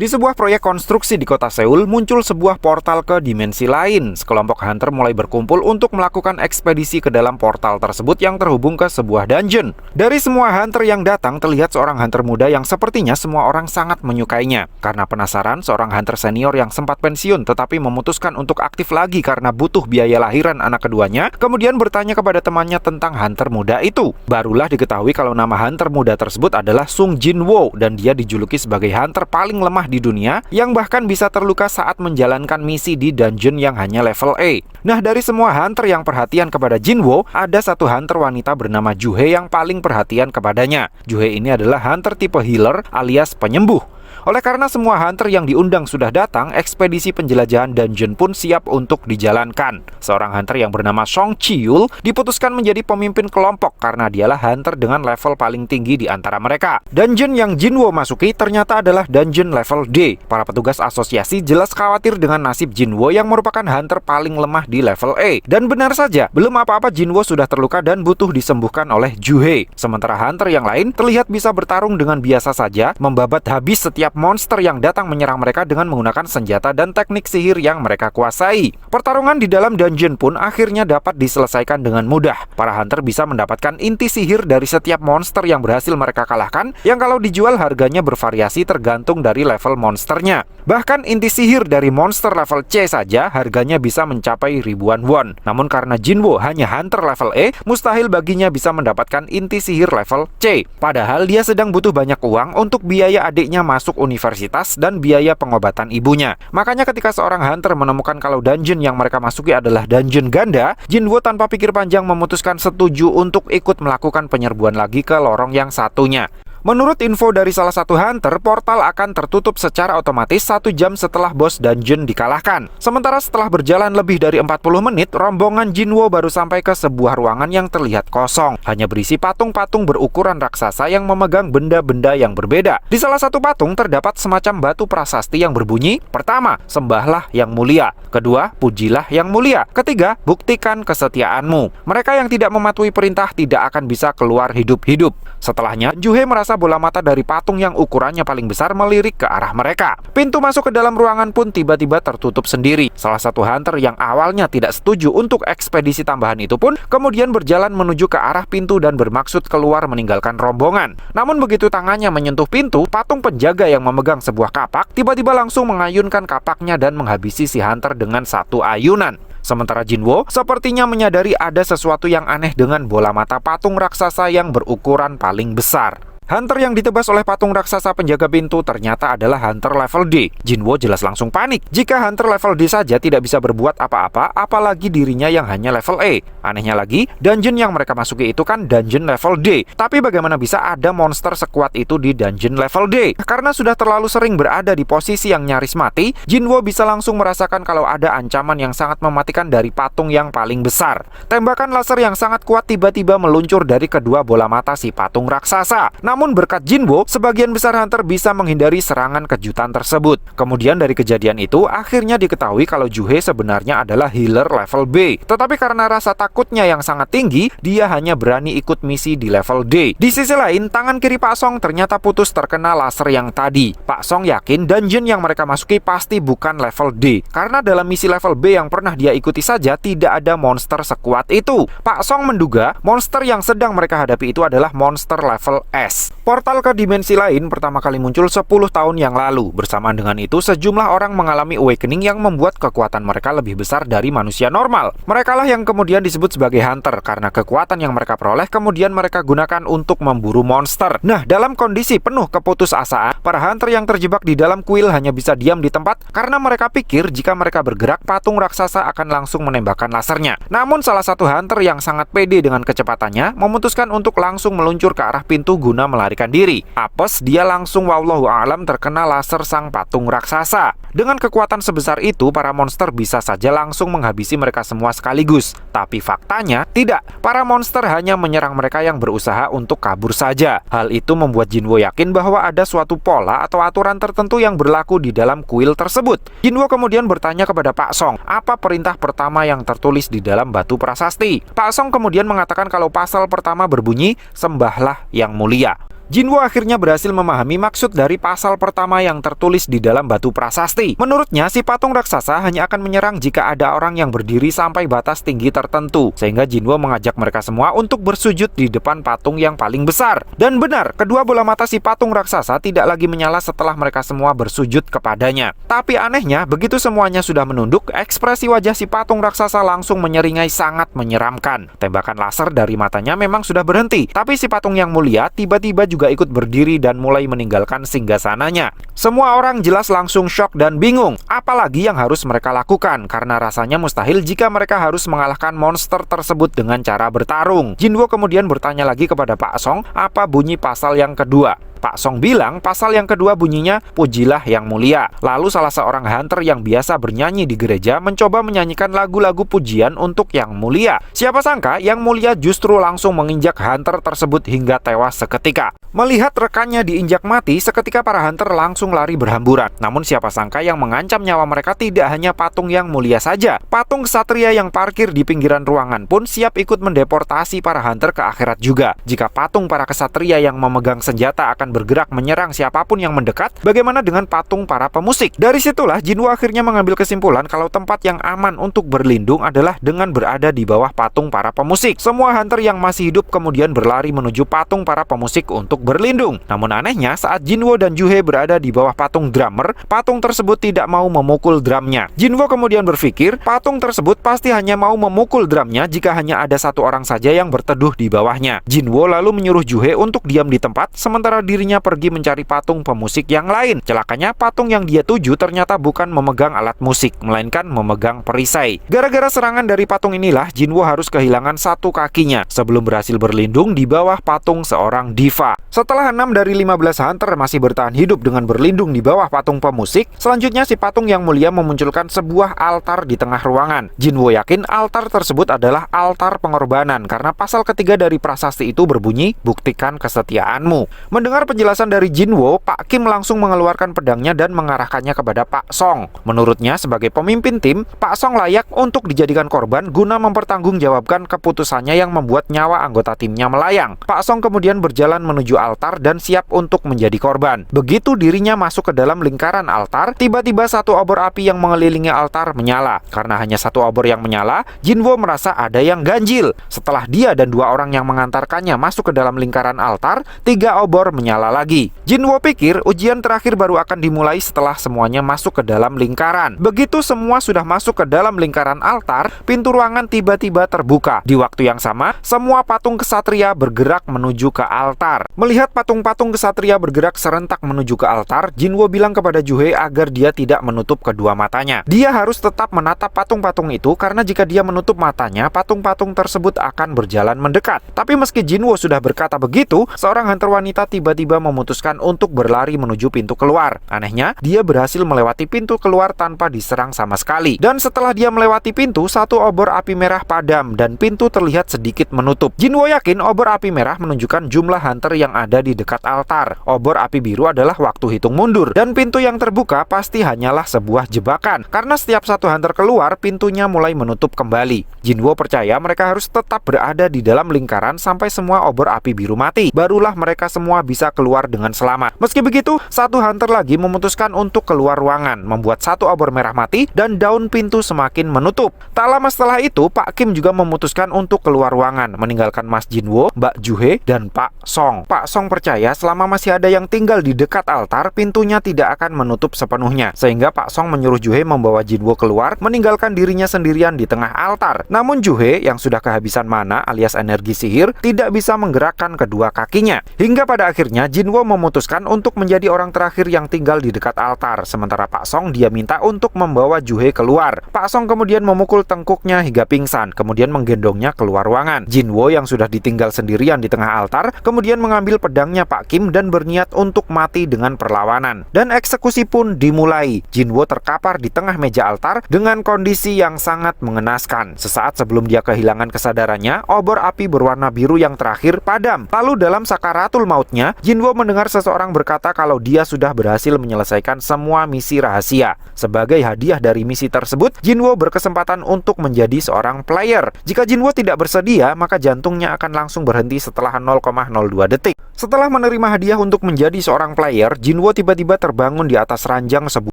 Di sebuah proyek konstruksi di kota Seoul, muncul sebuah portal ke dimensi lain. Sekelompok hunter mulai berkumpul untuk melakukan ekspedisi ke dalam portal tersebut yang terhubung ke sebuah dungeon. Dari semua hunter yang datang, terlihat seorang hunter muda yang sepertinya semua orang sangat menyukainya. Karena penasaran, seorang hunter senior yang sempat pensiun tetapi memutuskan untuk aktif lagi karena butuh biaya lahiran anak keduanya, kemudian bertanya kepada temannya tentang hunter muda itu. Barulah diketahui kalau nama hunter muda tersebut adalah Sung Jin-woo, dan dia dijuluki sebagai hunter paling lemah di dunia yang bahkan bisa terluka saat menjalankan misi di dungeon yang hanya level A. Nah, dari semua hunter yang perhatian kepada Jin-woo, ada satu hunter wanita bernama Ju-hee yang paling perhatian kepadanya. Ju-hee ini adalah hunter tipe healer alias penyembuh. Oleh karena semua hunter yang diundang sudah datang, ekspedisi penjelajahan dungeon pun siap untuk dijalankan. Seorang hunter yang bernama Song Chi-yul diputuskan menjadi pemimpin kelompok karena dialah hunter dengan level paling tinggi di antara mereka. Dungeon yang Jin-woo masuki ternyata adalah dungeon level D. Para petugas asosiasi jelas khawatir dengan nasib Jin-woo yang merupakan hunter paling lemah di level A. Dan benar saja, belum apa-apa Jin-woo sudah terluka dan butuh disembuhkan oleh Ju-hee. Sementara hunter yang lain terlihat bisa bertarung dengan biasa saja, membabat habis setiap monster yang datang menyerang mereka dengan menggunakan senjata dan teknik sihir yang mereka kuasai. Pertarungan di dalam dungeon pun akhirnya dapat diselesaikan dengan mudah. Para hunter bisa mendapatkan inti sihir dari setiap monster yang berhasil mereka kalahkan, yang kalau dijual harganya bervariasi tergantung dari level monsternya. Bahkan inti sihir dari monster level C saja harganya bisa mencapai ribuan won. Namun karena Jin-woo hanya hunter level E, mustahil baginya bisa mendapatkan inti sihir level C. Padahal dia sedang butuh banyak uang untuk biaya adiknya masuk universitas dan biaya pengobatan ibunya. Makanya ketika seorang hunter menemukan kalau dungeon yang mereka masuki adalah dungeon ganda, Jin-woo tanpa pikir panjang memutuskan setuju untuk ikut melakukan penyerbuan lagi ke lorong yang satunya. Menurut info dari salah satu hunter, portal akan tertutup secara otomatis 1 jam setelah bos dungeon dikalahkan. Sementara setelah berjalan lebih dari 40 menit, rombongan Jin-woo baru sampai ke sebuah ruangan yang terlihat kosong. Hanya berisi patung-patung berukuran raksasa yang memegang benda-benda yang berbeda. Di salah satu patung terdapat semacam batu prasasti yang berbunyi, pertama, sembahlah yang mulia. Kedua, pujilah yang mulia. Ketiga, buktikan kesetiaanmu. Mereka yang tidak mematuhi perintah tidak akan bisa keluar hidup-hidup. Setelahnya, Ju-hee merasa bola mata dari patung yang ukurannya paling besar melirik ke arah mereka. Pintu masuk ke dalam ruangan pun tiba-tiba tertutup sendiri. Salah satu hunter yang awalnya tidak setuju untuk ekspedisi tambahan itu pun kemudian berjalan menuju ke arah pintu dan bermaksud keluar meninggalkan rombongan. Namun begitu tangannya menyentuh pintu, patung penjaga yang memegang sebuah kapak tiba-tiba langsung mengayunkan kapaknya dan menghabisi si hunter dengan satu ayunan. Sementara Jin-woo sepertinya menyadari ada sesuatu yang aneh dengan bola mata patung raksasa yang berukuran paling besar. Hunter yang ditebas oleh patung raksasa penjaga pintu ternyata adalah hunter level D. Jin-woo jelas langsung panik. Jika hunter level D saja tidak bisa berbuat apa-apa, apalagi dirinya yang hanya level E. Anehnya lagi, dungeon yang mereka masuki itu kan dungeon level D. Tapi bagaimana bisa ada monster sekuat itu di dungeon level D? Karena sudah terlalu sering berada di posisi yang nyaris mati, Jin-woo bisa langsung merasakan kalau ada ancaman yang sangat mematikan dari patung yang paling besar. Tembakan laser yang sangat kuat tiba-tiba meluncur dari kedua bola mata si patung raksasa. Namun berkat Jin-woo, sebagian besar hunter bisa menghindari serangan kejutan tersebut. Kemudian dari kejadian itu, akhirnya diketahui kalau Ju-hee sebenarnya adalah healer level B. Tetapi karena rasa takutnya yang sangat tinggi, dia hanya berani ikut misi di level D. Di sisi lain, tangan kiri Pak Song ternyata putus terkena laser yang tadi. Pak Song yakin dungeon yang mereka masuki pasti bukan level D. Karena dalam misi level B yang pernah dia ikuti saja, tidak ada monster sekuat itu. Pak Song menduga monster yang sedang mereka hadapi itu adalah monster level S. Portal ke dimensi lain pertama kali muncul 10 tahun yang lalu. Bersamaan dengan itu, sejumlah orang mengalami awakening yang membuat kekuatan mereka lebih besar dari manusia normal. Merekalah yang kemudian disebut sebagai hunter, karena kekuatan yang mereka peroleh kemudian mereka gunakan untuk memburu monster. Nah, dalam kondisi penuh keputusasaan, para hunter yang terjebak di dalam kuil hanya bisa diam di tempat karena mereka pikir jika mereka bergerak, patung raksasa akan langsung menembakkan lasernya. Namun salah satu hunter yang sangat pede dengan kecepatannya memutuskan untuk langsung meluncur ke arah pintu guna melarikan diri. Apes, dia langsung wallahu a'lam terkena laser sang patung raksasa. Dengan kekuatan sebesar itu, para monster bisa saja langsung menghabisi mereka semua sekaligus. Tapi faktanya, tidak. Para monster hanya menyerang mereka yang berusaha untuk kabur saja. Hal itu membuat Jin-woo yakin bahwa ada suatu pola atau aturan tertentu yang berlaku di dalam kuil tersebut. Jin-woo kemudian bertanya kepada Pak Song, apa perintah pertama yang tertulis di dalam batu prasasti? Pak Song kemudian mengatakan kalau pasal pertama berbunyi, sembahlah yang mulia. Jinwo akhirnya berhasil memahami maksud dari pasal pertama yang tertulis di dalam batu prasasti. Menurutnya, si patung raksasa hanya akan menyerang jika ada orang yang berdiri sampai batas tinggi tertentu, sehingga Jinwo mengajak mereka semua untuk bersujud di depan patung yang paling besar. Dan benar, kedua bola mata si patung raksasa tidak lagi menyala setelah mereka semua bersujud kepadanya. Tapi anehnya, begitu semuanya sudah menunduk, ekspresi wajah si patung raksasa langsung menyeringai sangat menyeramkan. Tembakan laser dari matanya memang sudah berhenti, tapi si patung yang mulia tiba-tiba juga ikut berdiri dan mulai meninggalkan singgasananya. Semua orang jelas langsung shock dan bingung, apalagi yang harus mereka lakukan, karena rasanya mustahil jika mereka harus mengalahkan monster tersebut dengan cara bertarung. Jinwo kemudian bertanya lagi kepada Pak Song, apa bunyi pasal yang kedua. Pak Song bilang pasal yang kedua bunyinya pujilah yang mulia. Lalu salah seorang hunter yang biasa bernyanyi di gereja mencoba menyanyikan lagu-lagu pujian untuk yang mulia. Siapa sangka yang mulia justru langsung menginjak hunter tersebut hingga tewas seketika. Melihat rekannya diinjak mati, seketika para hunter langsung lari berhamburan. Namun siapa sangka yang mengancam nyawa mereka tidak hanya patung yang mulia saja. Patung ksatria yang parkir di pinggiran ruangan pun siap ikut mendeportasi para hunter ke akhirat juga. Jika patung para ksatria yang memegang senjata akan bergerak menyerang siapapun yang mendekat, bagaimana dengan patung para pemusik? Dari situlah Jinwo akhirnya mengambil kesimpulan kalau tempat yang aman untuk berlindung adalah dengan berada di bawah patung para pemusik. Semua hunter yang masih hidup kemudian berlari menuju patung para pemusik untuk berlindung. Namun anehnya, saat Jinwo dan Juhe berada di bawah patung drummer, patung tersebut tidak mau memukul drumnya. Jinwo kemudian berpikir, patung tersebut pasti hanya mau memukul drumnya jika hanya ada satu orang saja yang berteduh di bawahnya. Jinwo lalu menyuruh Juhe untuk diam di tempat, sementara dirinya pergi mencari patung pemusik yang lain. Celakanya, patung yang dia tuju ternyata bukan memegang alat musik, melainkan memegang perisai. Gara-gara serangan dari patung inilah, Jinwo harus kehilangan satu kakinya sebelum berhasil berlindung di bawah patung seorang diva. Setelah 6 dari 15 hunter masih bertahan hidup dengan berlindung di bawah patung pemusik, selanjutnya si patung yang mulia memunculkan sebuah altar di tengah ruangan. Jinwo yakin altar tersebut adalah altar pengorbanan karena pasal ketiga dari prasasti itu berbunyi, buktikan kesetiaanmu. Mendengar penjelasan dari Jinwo, Pak Kim langsung mengeluarkan pedangnya dan mengarahkannya kepada Pak Song. Menurutnya, sebagai pemimpin tim, Pak Song layak untuk dijadikan korban guna mempertanggungjawabkan keputusannya yang membuat nyawa anggota timnya melayang. Pak Song kemudian berjalan menuju altar dan siap untuk menjadi korban. Begitu dirinya masuk ke dalam lingkaran altar, tiba-tiba satu obor api yang mengelilingi altar menyala. Karena hanya satu obor yang menyala, Jinwo merasa ada yang ganjil. Setelah dia dan dua orang yang mengantarkannya masuk ke dalam lingkaran altar, 3 obor menyala lagi. Jinwo pikir ujian terakhir baru akan dimulai setelah semuanya masuk ke dalam lingkaran. Begitu semua sudah masuk ke dalam lingkaran altar, pintu ruangan tiba-tiba terbuka. Di waktu yang sama, semua patung ksatria bergerak menuju ke altar. Melihat patung-patung ksatria bergerak serentak menuju ke altar, Jinwo bilang kepada Juhe agar dia tidak menutup kedua matanya. Dia harus tetap menatap patung-patung itu karena jika dia menutup matanya, patung-patung tersebut akan berjalan mendekat. Tapi meski Jinwo sudah berkata begitu, seorang hunter wanita tiba-tiba memutuskan untuk berlari menuju pintu keluar. Anehnya, dia berhasil melewati pintu keluar tanpa diserang sama sekali. Dan setelah dia melewati pintu, satu obor api merah padam dan pintu terlihat sedikit menutup. Jinwo yakin obor api merah menunjukkan jumlah hunter yang ada di dekat altar. Obor api biru adalah waktu hitung mundur, dan pintu yang terbuka pasti hanyalah sebuah jebakan, karena setiap satu hunter keluar, pintunya mulai menutup kembali. Jinwo percaya mereka harus tetap berada di dalam lingkaran sampai semua obor api biru mati, barulah mereka semua bisa keluar dengan selamat. Meski begitu, satu hunter lagi memutuskan untuk keluar ruangan, membuat satu obor merah mati, dan daun pintu semakin menutup. Tak lama setelah itu, Pak Kim juga memutuskan untuk keluar ruangan, meninggalkan Mas Jinwo, Mbak Juhe, dan Pak Song. Pak Song percaya selama masih ada yang tinggal di dekat altar, pintunya tidak akan menutup sepenuhnya, sehingga Pak Song menyuruh Juhe membawa Jinwo keluar, meninggalkan dirinya sendirian di tengah altar. Namun Juhe, yang sudah kehabisan mana alias energi sihir, tidak bisa menggerakkan kedua kakinya. Hingga pada akhirnya Jinwo memutuskan untuk menjadi orang terakhir yang tinggal di dekat altar, sementara Pak Song dia minta untuk membawa Juhe keluar. Pak Song kemudian memukul tengkuknya hingga pingsan, kemudian menggendongnya keluar ruangan. Jinwo yang sudah ditinggal sendirian di tengah altar, kemudian mengambil pedangnya Pak Kim dan berniat untuk mati dengan perlawanan. Dan eksekusi pun dimulai. Jinwo terkapar di tengah meja altar dengan kondisi yang sangat mengenaskan. Sesaat sebelum dia kehilangan kesadarannya, obor api berwarna biru yang terakhir padam. Lalu dalam sakaratul mautnya, Jinwo mendengar seseorang berkata kalau dia sudah berhasil menyelesaikan semua misi rahasia. Sebagai hadiah dari misi tersebut, Jinwo berkesempatan untuk menjadi seorang player. Jika Jinwo tidak bersedia, maka jantungnya akan langsung berhenti setelah 0,02 detik. Setelah menerima hadiah untuk menjadi seorang player, Jinwo tiba-tiba terbangun di atas ranjang sebuah